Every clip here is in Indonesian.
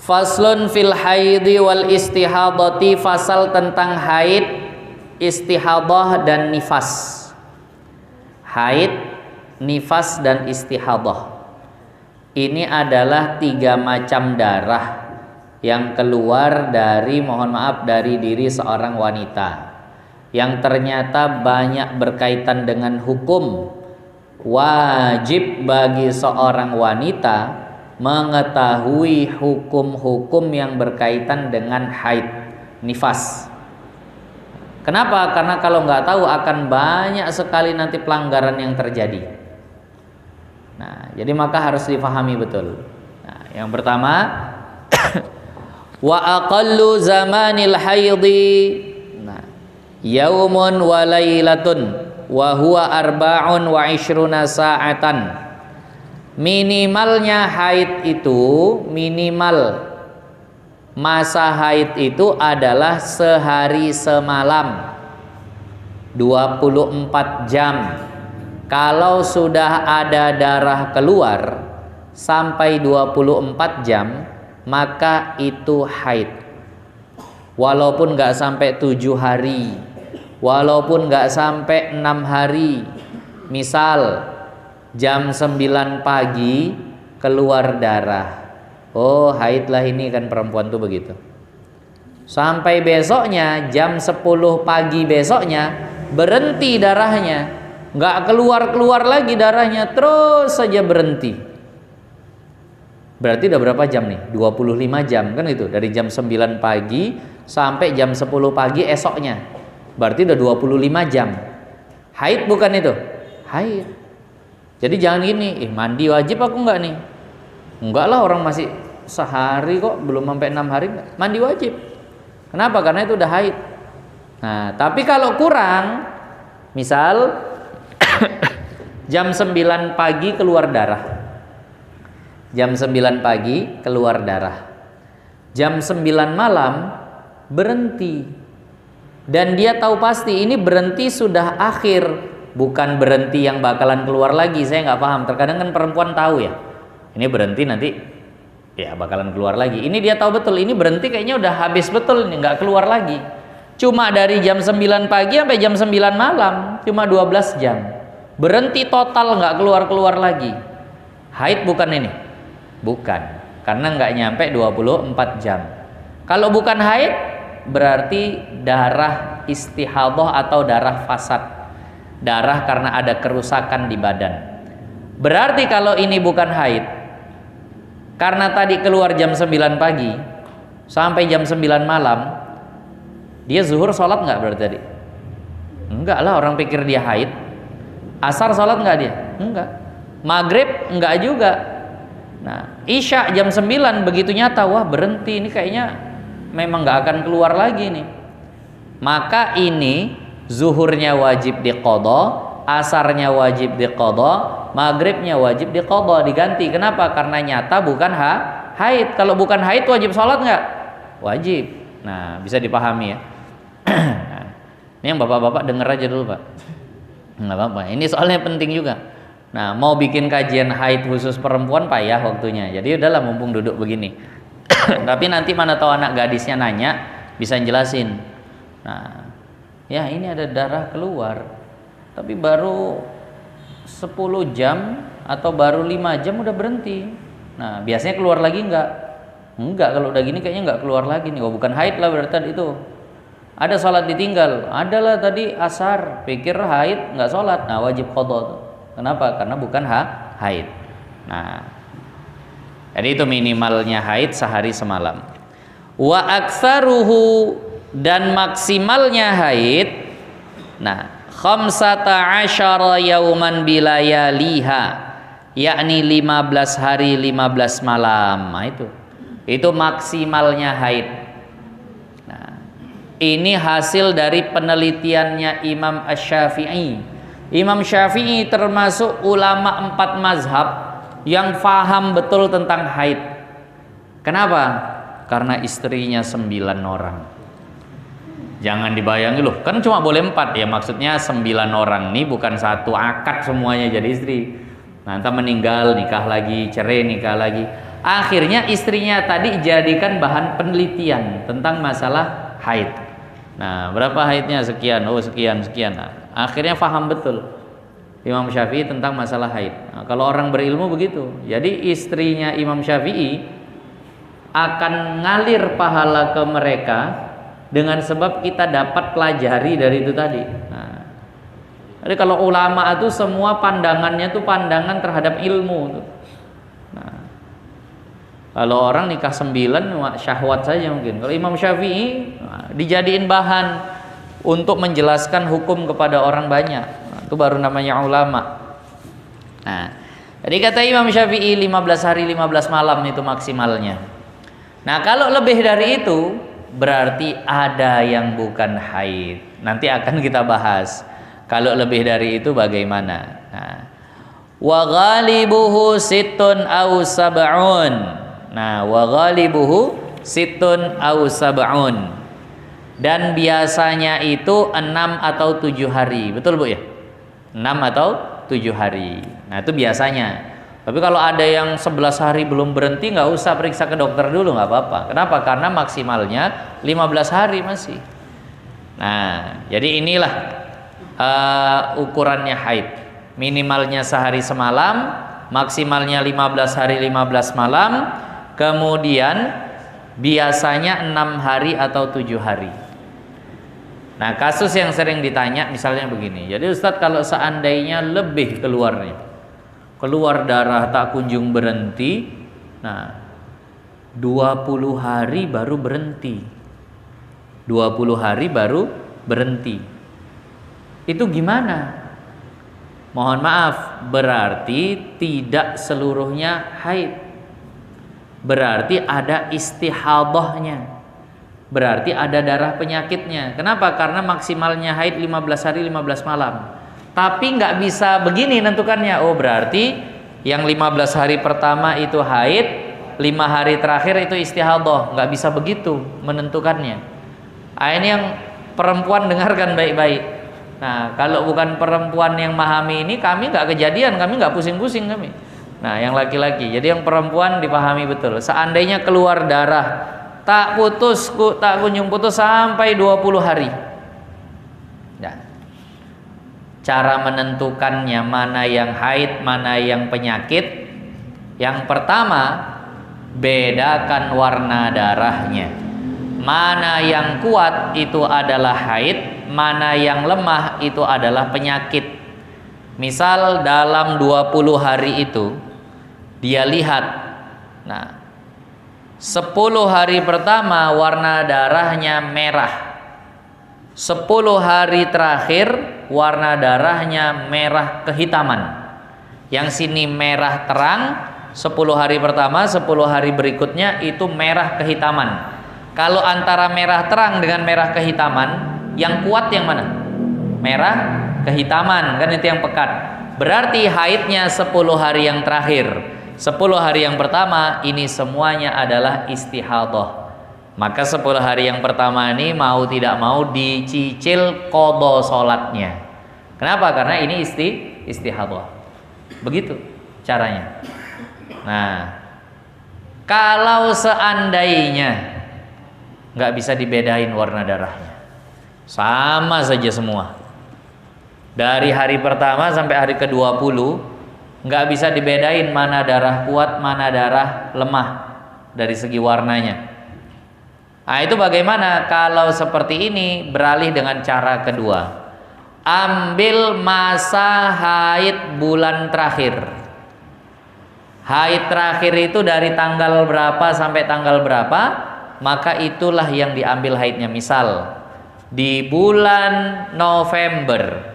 Faslun fil haidi wal istihadati, fasal tentang haid, istihadah dan nifas. Haid, nifas dan istihadah. Ini adalah 3 macam darah yang keluar dari, mohon maaf, dari diri seorang wanita, yang ternyata banyak berkaitan dengan hukum. Wajib bagi seorang wanita mengetahui hukum-hukum yang berkaitan dengan haid, nifas. Kenapa? Karena kalau nggak tahu akan banyak sekali nanti pelanggaran yang terjadi. Nah, jadi maka harus difahami betul. Nah, yang pertama, wa aqallu zamanil haidi, nah, yaumun wa lailatun wa huwa arba'un wa ishruna sa'atan. Minimalnya haid itu, minimal masa haid itu adalah sehari semalam, 24 jam. Kalau sudah ada darah keluar sampai 24 jam, maka itu haid. Walaupun gak sampai 7 hari, walaupun gak sampai 6 hari. Misal jam 9 pagi keluar darah, oh haidlah ini, kan perempuan tuh begitu. Sampai besoknya jam 10 pagi besoknya berhenti darahnya, nggak keluar lagi darahnya, terus saja berhenti. Berarti udah berapa jam nih? 25 jam kan itu, dari jam 9 pagi sampai jam 10 pagi esoknya. Berarti udah 25 jam. Haid bukan itu? Haid. Jadi jangan gini, mandi wajib aku enggak nih? Enggak lah, orang masih sehari kok, belum sampai 6 hari, mandi wajib. Kenapa? Karena itu udah haid. Nah, tapi kalau kurang, misal jam 9 pagi keluar darah. Jam 9 pagi keluar darah. Jam 9 malam berhenti. Dan dia tahu pasti ini berhenti sudah akhir, bukan berhenti yang bakalan keluar lagi. Saya nggak paham. Terkadang kan perempuan tahu ya, ini berhenti nanti ya bakalan keluar lagi. Ini dia tahu betul, ini berhenti kayaknya udah habis betul, ini nggak keluar lagi. Cuma dari jam 9 pagi sampai jam 9 malam, cuma 12 jam. Berhenti total, nggak keluar lagi. Haid bukan ini? Bukan. Karena nggak nyampe 24 jam. Kalau bukan haid, berarti darah istihadah atau darah fasad. Darah karena ada kerusakan di badan. Berarti kalau ini bukan haid, karena tadi keluar jam 9 pagi sampai jam 9 malam, dia zuhur sholat nggak berarti tadi? Enggak lah, orang pikir dia haid. Asar sholat nggak dia? Enggak. Maghrib enggak juga. Nah, isya jam 9 begitu nyata, wah berhenti, ini kayaknya memang nggak akan keluar lagi nih. Maka ini zuhurnya wajib diqadha, asarnya wajib diqadha, maghribnya wajib diqadha, diganti. Kenapa? Karena nyata bukan haid. Kalau bukan haid wajib sholat nggak? Wajib. Nah, bisa dipahami ya. Nah, ini yang bapak-bapak denger aja dulu pak, nggak apa-apa. Ini soalnya penting juga. Nah, mau bikin kajian haid khusus perempuan payah waktunya. Jadi udahlah, mumpung duduk begini. Tapi nanti mana tahu anak gadisnya nanya, bisa jelasin. Nah, ya ini ada darah keluar, tapi baru 10 jam atau baru 5 jam udah berhenti. Nah, biasanya keluar lagi enggak? Enggak, kalau udah gini kayaknya enggak keluar lagi nih. Oh, bukan haid lah berarti itu. Ada sholat ditinggal, adalah tadi asar, pikir haid enggak sholat. Nah, wajib qadha. Kenapa? Karena bukan haid. Nah, jadi itu minimalnya haid sehari semalam. Wa aktsaruhu, dan maksimalnya haid, nah, 15 yauman bilayaliha, yakni 15 hari 15 malam. Nah, itu maksimalnya haid. Nah, ini hasil dari penelitiannya Imam Asy-Syafi'i. Imam Syafi'i termasuk ulama 4 mazhab yang faham betul tentang haid. Kenapa? Karena istrinya 9 orang. Jangan dibayangi loh, kan cuma boleh 4 ya, maksudnya 9 orang nih, bukan satu akad semuanya jadi istri. Nah, entah meninggal nikah lagi, cerai nikah lagi. Akhirnya istrinya tadi jadikan bahan penelitian tentang masalah haid. Nah, berapa haidnya? Sekian. Oh, sekian. Nah, akhirnya paham betul Imam Syafi'i tentang masalah haid. Nah, kalau orang berilmu begitu. Jadi istrinya Imam Syafi'i akan ngalir pahala ke mereka dengan sebab kita dapat pelajari dari itu tadi. Nah, jadi kalau ulama itu semua pandangannya tuh pandangan terhadap ilmu tuh. Nah, kalau orang nikah 9 syahwat saja mungkin. Kalau Imam Syafi'i dijadiin bahan untuk menjelaskan hukum kepada orang banyak. Nah, itu baru namanya ulama. Nah, jadi kata Imam Syafi'i 15 hari 15 malam itu maksimalnya. Nah, kalau lebih dari itu berarti ada yang bukan haid. Nanti akan kita bahas. Kalau lebih dari itu bagaimana? Nah, wa ghalibuhu sittun aw sab'un. Nah, wa ghalibuhu sittun aw sab'un. Dan biasanya itu 6 atau 7 hari. Betul, Bu ya? 6 atau 7 hari. Nah, itu biasanya. Tapi kalau ada yang 11 hari belum berhenti, nggak usah periksa ke dokter dulu, nggak apa-apa. Kenapa? Karena maksimalnya 15 hari masih. Nah, jadi inilah ukurannya haid. Minimalnya sehari semalam, maksimalnya 15 hari 15 malam. Kemudian biasanya 6 hari atau 7 hari. Nah, kasus yang sering ditanya misalnya begini. Jadi Ustadz, kalau seandainya lebih keluar darah tak kunjung berhenti, nah 20 hari baru berhenti. 20 hari baru berhenti. Itu gimana? Mohon maaf, berarti tidak seluruhnya haid. Berarti ada istihadahnya. Berarti ada darah penyakitnya. Kenapa? Karena maksimalnya haid 15 hari 15 malam. Tapi nggak bisa begini nentukannya. Oh, berarti yang 15 hari pertama itu haid, 5 hari terakhir itu istihadah. Nggak bisa begitu menentukannya. Nah, ini yang perempuan dengarkan baik-baik. Nah, kalau bukan perempuan yang memahami ini, kami nggak kejadian, kami nggak pusing-pusing kami. Nah, yang laki-laki. Jadi yang perempuan dipahami betul. Seandainya keluar darah tak kunjung putus sampai 20 hari. Nah, cara menentukannya mana yang haid, mana yang penyakit. Yang pertama, bedakan warna darahnya. Mana yang kuat itu adalah haid, mana yang lemah itu adalah penyakit. Misal dalam 20 hari itu dia lihat, nah 10 hari pertama warna darahnya merah, 10 hari terakhir warna darahnya merah kehitaman. Yang sini merah terang 10 hari pertama, 10 hari berikutnya itu merah kehitaman. Kalau antara merah terang dengan merah kehitaman, yang kuat yang mana? Merah kehitaman, kan itu yang pekat. Berarti haidnya 10 hari yang terakhir. 10 hari yang pertama ini semuanya adalah istihadah. Maka 10 hari yang pertama ini mau tidak mau dicicil qadha salatnya. Kenapa? Karena ini istihadah. Begitu caranya. Nah, kalau seandainya nggak bisa dibedain warna darahnya, sama saja semua. Dari hari pertama sampai hari ke-20 nggak bisa dibedain mana darah kuat, mana darah lemah dari segi warnanya. Nah, itu bagaimana? Kalau seperti ini beralih dengan cara kedua. Ambil masa haid bulan terakhir. Haid terakhir itu dari tanggal berapa sampai tanggal berapa, maka itulah yang diambil haidnya. Misal di bulan November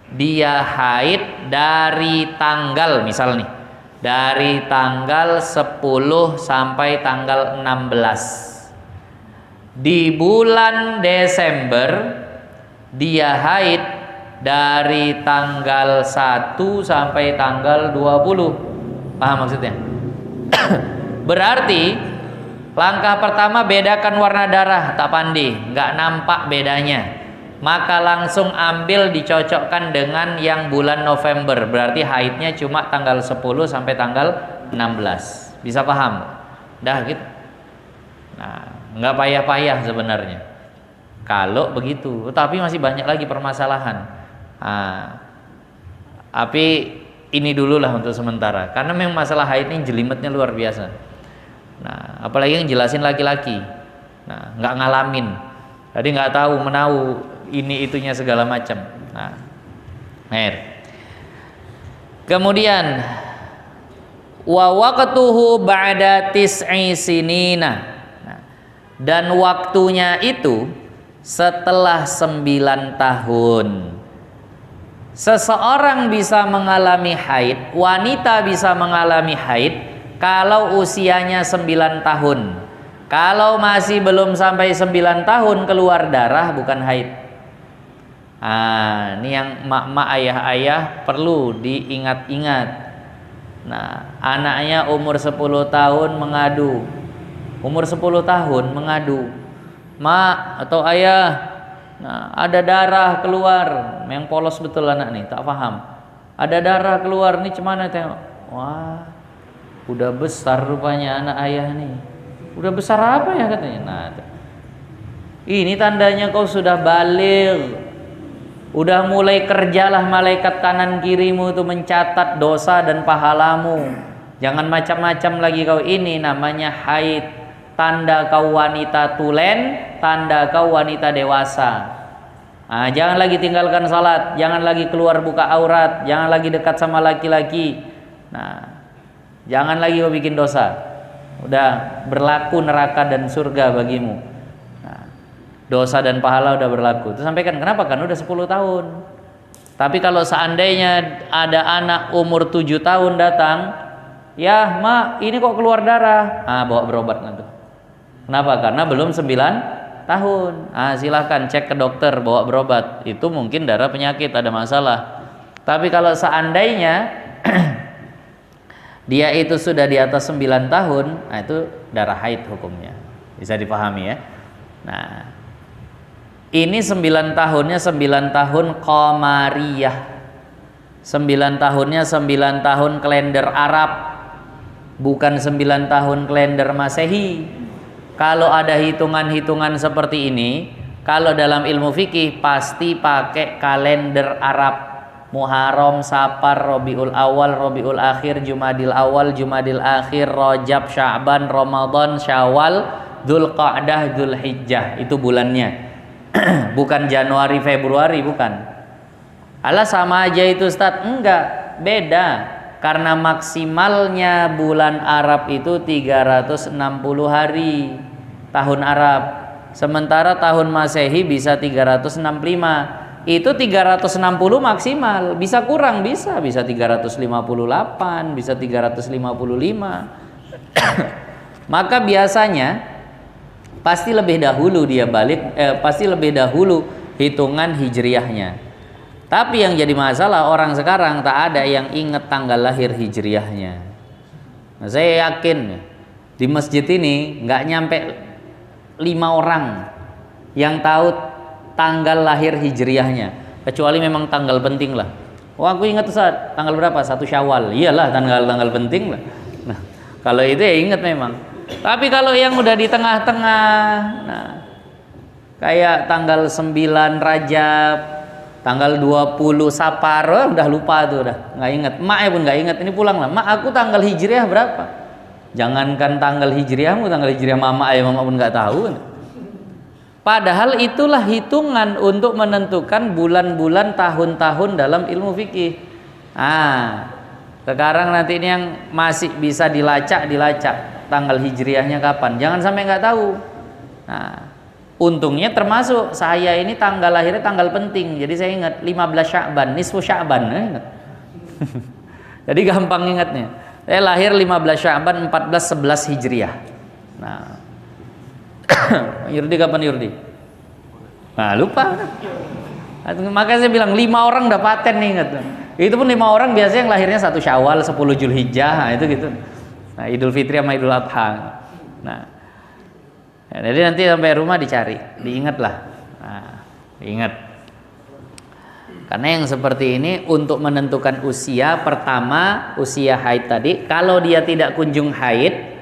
dia haid dari tanggal, misal nih, dari tanggal 10 sampai tanggal 16. Di bulan Desember dia haid dari tanggal 1 sampai tanggal 20. Paham maksudnya? Berarti langkah pertama bedakan warna darah, tak pandi, nggak nampak bedanya. Maka langsung ambil dicocokkan dengan yang bulan November. Berarti haidnya cuma tanggal 10 sampai tanggal 16. Bisa paham? Dah gitu. Nah, nggak payah-payah sebenarnya kalau begitu. Tapi masih banyak lagi permasalahan. Tapi ini dulu lah untuk sementara, karena memang masalah haid ini jelimetnya luar biasa. Nah, apalagi yang jelasin laki-laki, nah nggak ngalamin, jadi nggak tahu menahu ini itunya segala macam. Nah, kemudian wa waqtuhu ba'da tis'i sinina. Nah, dan waktunya itu setelah 9 tahun. Seseorang bisa mengalami haid, wanita bisa mengalami haid kalau usianya 9 tahun. Kalau masih belum sampai 9 tahun keluar darah, bukan haid. Ini yang mak-mak, ayah-ayah perlu diingat-ingat. Nah, anaknya umur 10 tahun mengadu. Umur 10 tahun mengadu. Mak atau ayah, nah, ada darah keluar. Yang polos betul anak nih, tak paham. Ada darah keluar nih, cemana tengok. Wah, udah besar rupanya anak ayah nih. Udah besar apa ya katanya. Nah, ini tandanya kau sudah baligh. Udah mulai kerjalah malaikat kanan kirimu itu mencatat dosa dan pahalamu. Jangan macam-macam lagi kau, ini namanya haid. Tanda kau wanita tulen, tanda kau wanita dewasa. Jangan lagi tinggalkan salat, jangan lagi keluar buka aurat, jangan lagi dekat sama laki-laki. Nah, jangan lagi kau bikin dosa. Udah berlaku neraka dan surga bagimu. Nah, dosa dan pahala udah berlaku. Terus sampaikan, kenapa? Kan udah 10 tahun. Tapi kalau seandainya ada anak umur 7 tahun datang, ya mak, ini kok keluar darah. Bawa berobat nanti. Kenapa? Karena belum 9 tahun. Silahkan cek ke dokter, bawa berobat. Itu mungkin darah penyakit, ada masalah. Tapi kalau seandainya dia itu sudah di atas 9 tahun, nah itu darah haid hukumnya. Bisa dipahami ya. Nah, ini 9 tahunnya 9 tahun qamariyah. 9 tahunnya 9 tahun kalender Arab, bukan 9 tahun kalender Masehi. Kalau ada hitungan-hitungan seperti ini, kalau dalam ilmu fikih pasti pakai kalender Arab. Muharram, Safar, Rabiul Awal, Rabiul Akhir, Jumadil Awal, Jumadil Akhir, Rajab, Sya'ban, Ramadan, Syawal, Dzulqa'dah, Dzulhijjah. Itu bulannya. Bukan Januari, Februari, bukan. Alah sama aja itu Ustaz. Enggak, beda. Karena maksimalnya bulan Arab itu 360 hari tahun Arab. Sementara tahun Masehi bisa 365. Itu 360 maksimal. Bisa kurang, bisa 358, bisa 355. Maka biasanya pasti lebih dahulu dia pasti lebih dahulu hitungan hijriyahnya. Tapi yang jadi masalah orang sekarang tak ada yang ingat tanggal lahir hijriyahnya. Nah, saya yakin di masjid ini nggak nyampe 5 orang yang tahu tanggal lahir hijriyahnya, kecuali memang tanggal penting lah. Aku ingat Ustaz, tanggal berapa? 1 Syawal. Iyalah, tanggal penting lah. Nah, kalau itu ya ingat memang. Tapi kalau yang udah di tengah-tengah, nah, kayak tanggal 9 Rajab, tanggal 20 Safar, udah lupa tuh, udah nggak inget. Maknya pun nggak inget. Ini pulang lah, mak aku tanggal hijriah berapa? Jangankan tanggal hijriahmu, tanggal hijriah mama ayah mama pun nggak tahu. Padahal itulah hitungan untuk menentukan bulan-bulan, tahun-tahun dalam ilmu fikih. Sekarang nanti ini yang masih bisa dilacak tanggal hijriahnya kapan. Jangan sampai nggak tahu. Nah, untungnya termasuk saya ini tanggal lahirnya tanggal penting. Jadi saya ingat 15 Sya'ban, nisfu Sya'ban, ingat. Jadi gampang ingatnya. Saya lahir 15 Sya'ban 1411 Hijriah. Nah, Yurdi kapan Yurdi? Nah, lupa. Makanya saya bilang 5 orang udah paten nih, ingat. Itu pun 5 orang biasanya yang lahirnya 1 Syawal, 10 Zulhijjah, nah, itu gitu. Nah, Idul Fitri sama Idul Adha. Nah, jadi nanti sampai rumah dicari, diingatlah. Nah, ingat. Karena yang seperti ini untuk menentukan usia, pertama usia haid tadi, kalau dia tidak kunjung haid,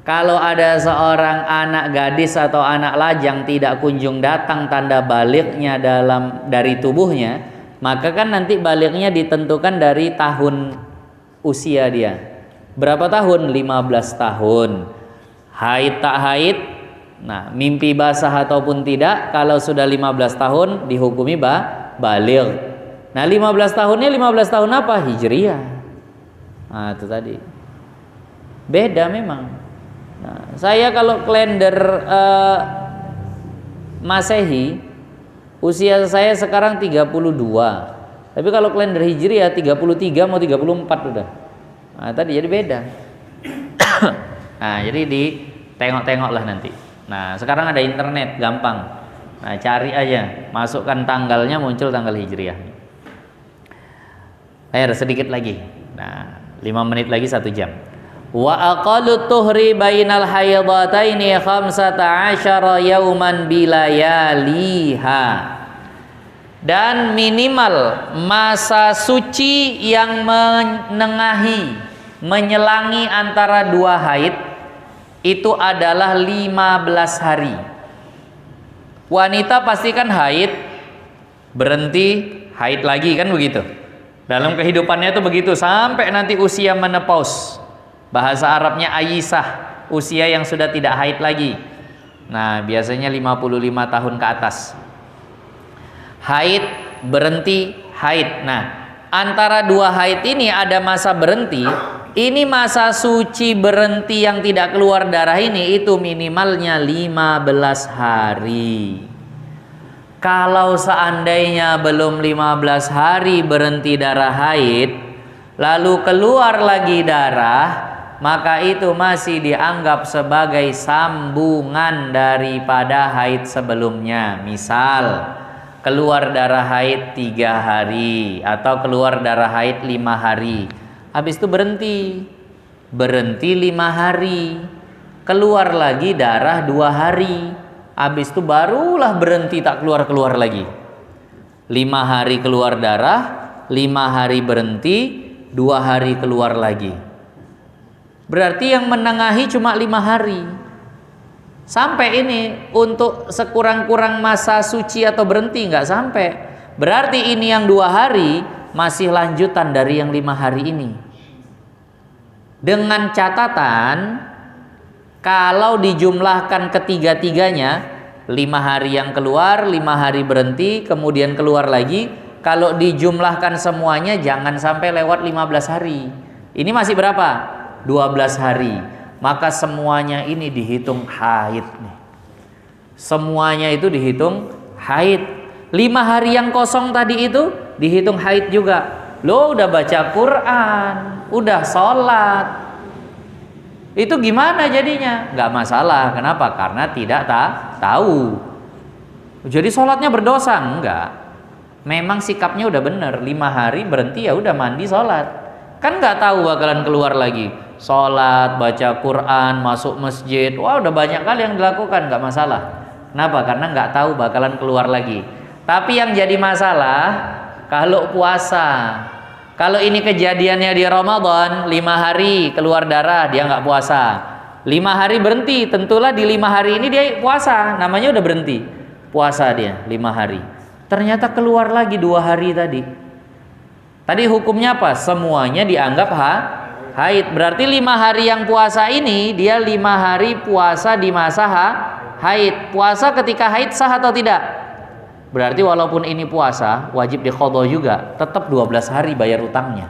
Kalau ada seorang anak gadis atau anak lajang tidak kunjung datang tanda balignya dari tubuhnya, maka kan nanti balignya ditentukan dari tahun usia dia. Berapa tahun? 15 tahun. Haid tak haid, nah mimpi basah ataupun tidak, kalau sudah 15 tahun dihukumi baligh. Nah 15 tahunnya 15 tahun apa? Hijriyah. Nah itu tadi. Beda memang. Nah, saya kalau kalender Masehi, usia saya sekarang 32. Tapi kalau kalender Hijriah 33 mau 34 udah. Nah, tadi jadi beda. Nah, jadi ditengok-tengoklah nanti. Nah, sekarang ada internet, gampang. Nah, cari aja, masukkan tanggalnya, muncul tanggal Hijriah. Ayo sedikit lagi. Nah, 5 menit lagi 1 jam. Wa aqallu tuhri bainal haidataini 15 yauman bilayaliha. Dan minimal masa suci yang menyelangi antara 2 haid itu adalah 15 hari. Wanita pastikan haid, berhenti, haid lagi, kan begitu. Dalam kehidupannya itu begitu sampai nanti usia menopause. Bahasa Arabnya Aisyah, usia yang sudah tidak haid lagi. Nah, biasanya 55 tahun ke atas. Haid, berhenti, haid. Nah, antara 2 haid ini ada masa berhenti. Ini masa suci berhenti yang tidak keluar darah ini itu minimalnya 15 hari. Kalau seandainya belum 15 hari berhenti darah haid, lalu keluar lagi darah, maka itu masih dianggap sebagai sambungan daripada haid sebelumnya. Misal keluar darah haid 3 hari atau keluar darah haid 5 hari, habis itu berhenti 5 hari, keluar lagi darah 2 hari, habis itu barulah berhenti, tak keluar lagi. 5 hari keluar darah, 5 hari berhenti, 2 hari keluar lagi. Berarti yang menengahi cuma 5 hari. Sampai ini untuk sekurang-kurang masa suci atau berhenti nggak sampai. Berarti ini yang 2 hari masih lanjutan dari yang 5 hari ini. Dengan catatan kalau dijumlahkan ketiga-tiganya, 5 hari yang keluar, 5 hari berhenti, kemudian keluar lagi. Kalau dijumlahkan semuanya jangan sampai lewat 15 hari. Ini masih berapa? 12 hari. Maka semuanya ini dihitung haid nih. Semuanya itu dihitung haid. 5 hari yang kosong tadi itu dihitung haid juga. Lo udah baca Quran, udah sholat, itu gimana jadinya? Gak masalah. Kenapa? Karena tidak tahu. Jadi sholatnya berdosa? Enggak. Memang sikapnya udah bener. 5 hari berhenti, ya udah mandi sholat. Kan nggak tahu bakalan keluar lagi. Sholat, baca Quran, masuk masjid, wah udah banyak kali yang dilakukan, nggak masalah. Kenapa? Karena nggak tahu bakalan keluar lagi. Tapi yang jadi masalah kalau puasa. Kalau ini kejadiannya di Ramadan, 5 hari keluar darah, dia nggak puasa. 5 hari berhenti, tentulah di 5 hari ini dia puasa, namanya udah berhenti. Puasa dia 5 hari. Ternyata keluar lagi 2 hari tadi. Tadi hukumnya apa? Semuanya dianggap haid. Berarti 5 hari yang puasa ini dia 5 hari puasa di masa haid. Puasa ketika haid sah atau tidak? Berarti walaupun ini puasa wajib diqadha juga, tetap 12 hari bayar utangnya.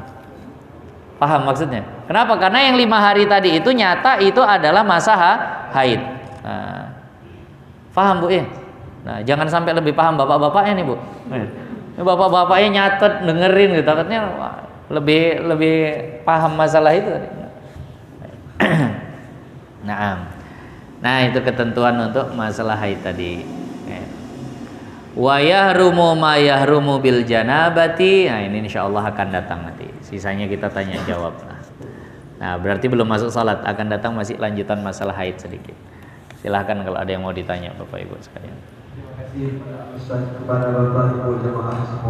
Paham maksudnya? Kenapa? Karena yang 5 hari tadi itu nyata itu adalah masa haid. Nah, paham Bu ya? Nah, jangan sampai lebih paham bapak-bapaknya nih Bu. Ini bapak-bapaknya nyatet, dengerin gitu, takutnya lebih paham masalah itu. Nah, itu ketentuan untuk masalah haid tadi. Wa yahrumu ma yahrumu bil janabati. Nah, ini insyaallah akan datang nanti. Sisanya kita tanya jawab. Nah, berarti belum masuk salat, akan datang masih lanjutan masalah haid sedikit. Silahkan kalau ada yang mau ditanya Bapak Ibu sekalian. Terima kasih kepada Bapak Ibu jemaah semua.